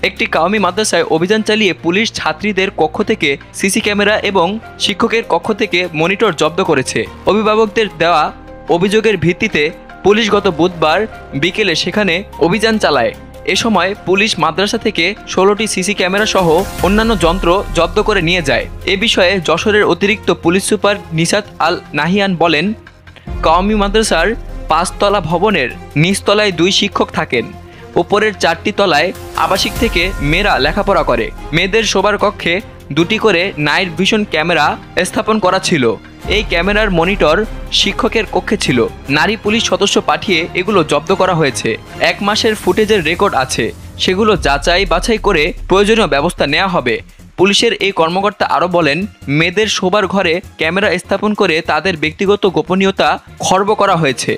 একটি কওমি মাদ্রাসায় অভিযান চালিয়ে পুলিশ ছাত্রীদের কক্ষ থেকে সিসি ক্যামেরা এবং শিক্ষকের কক্ষ থেকে মনিটর জব্দ করেছে। অভিভাবকদের দেওয়া অভিযোগের ভিত্তিতে পুলিশ গত বুধবার বিকেলে সেখানে অভিযান চালায়। এ সময় পুলিশ মাদ্রাসা থেকে 16টি সিসি ক্যামেরা সহ অন্যান্য যন্ত্র জব্দ করে নিয়ে যায়। এ বিষয়ে যশোরের অতিরিক্ত পুলিশ সুপার নিসাত আল নাহিয়ান বলেন, কওমি মাদ্রাসার 5 তলা ভবনের নিচতলায় 2 শিক্ষক থাকেন। উপরের 4টি তলায় আবাসিক থেকে মেয়েরা লেখাপড়া করে। মেয়েদের শোবার কক্ষে 2টি করে নাইট ভিশন ক্যামেরা স্থাপন করা ছিল। এই ক্যামেরার মনিটর শিক্ষকের কক্ষে ছিল। নারী পুলিশ সদস্য পাঠিয়ে এগুলো জব্দ করা হয়েছে। 1 মাসের ফুটেজের রেকর্ড আছে, সেগুলো যাচাই বাছাই করে প্রয়োজনীয় ব্যবস্থা নেওয়া হবে। পুলিশের এই কর্মকর্তা আরও বলেন, মেয়েদের শোবার ঘরে ক্যামেরা স্থাপন করে তাদের ব্যক্তিগত গোপনীয়তা খর্ব করা হয়েছে।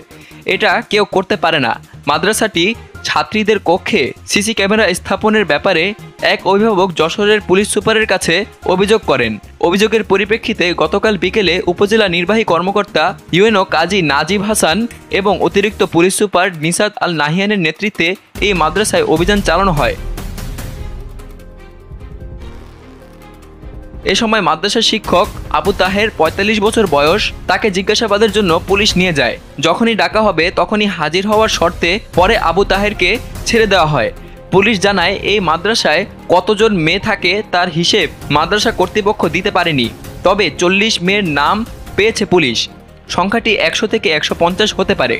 এটা কেউ করতে পারে না। মাদ্রাসাটি ছাত্রীদের কক্ষে সিসি ক্যামেরা স্থাপনের ব্যাপারে এক অভিভাবক যশোরের পুলিশ সুপারের কাছে অভিযোগ করেন। অভিযোগের পরিপ্রেক্ষিতে গতকাল বিকেলে উপজেলা নির্বাহী কর্মকর্তা ইউএনও কাজী নাজিব হাসান এবং অতিরিক্ত পুলিশ সুপার নিসাত আল নাহিয়ানের নেতৃত্বে এই মাদ্রাসায় অভিযান চালানো হয়। এ সময় মাদ্রাসার শিক্ষক আবু তাহের 45 বছর বয়স। তাকে জিজ্ঞাসাবাদের জন্য পুলিশ নিয়ে যায়। যখনই ডাকা হবে তখনই হাজির হওয়ার শর্তে পরে আবু তাহেরকে ছেড়ে দেওয়া হয়। পুলিশ জানায়, এই মাদ্রাসায় কতজন মেয়ে থাকে তার হিসেব মাদ্রাসা কর্তৃপক্ষ দিতে পারেনি। তবে 40 মেয়ের নাম পেয়েছে পুলিশ। সংখ্যাটি 100 থেকে 150 হতে পারে।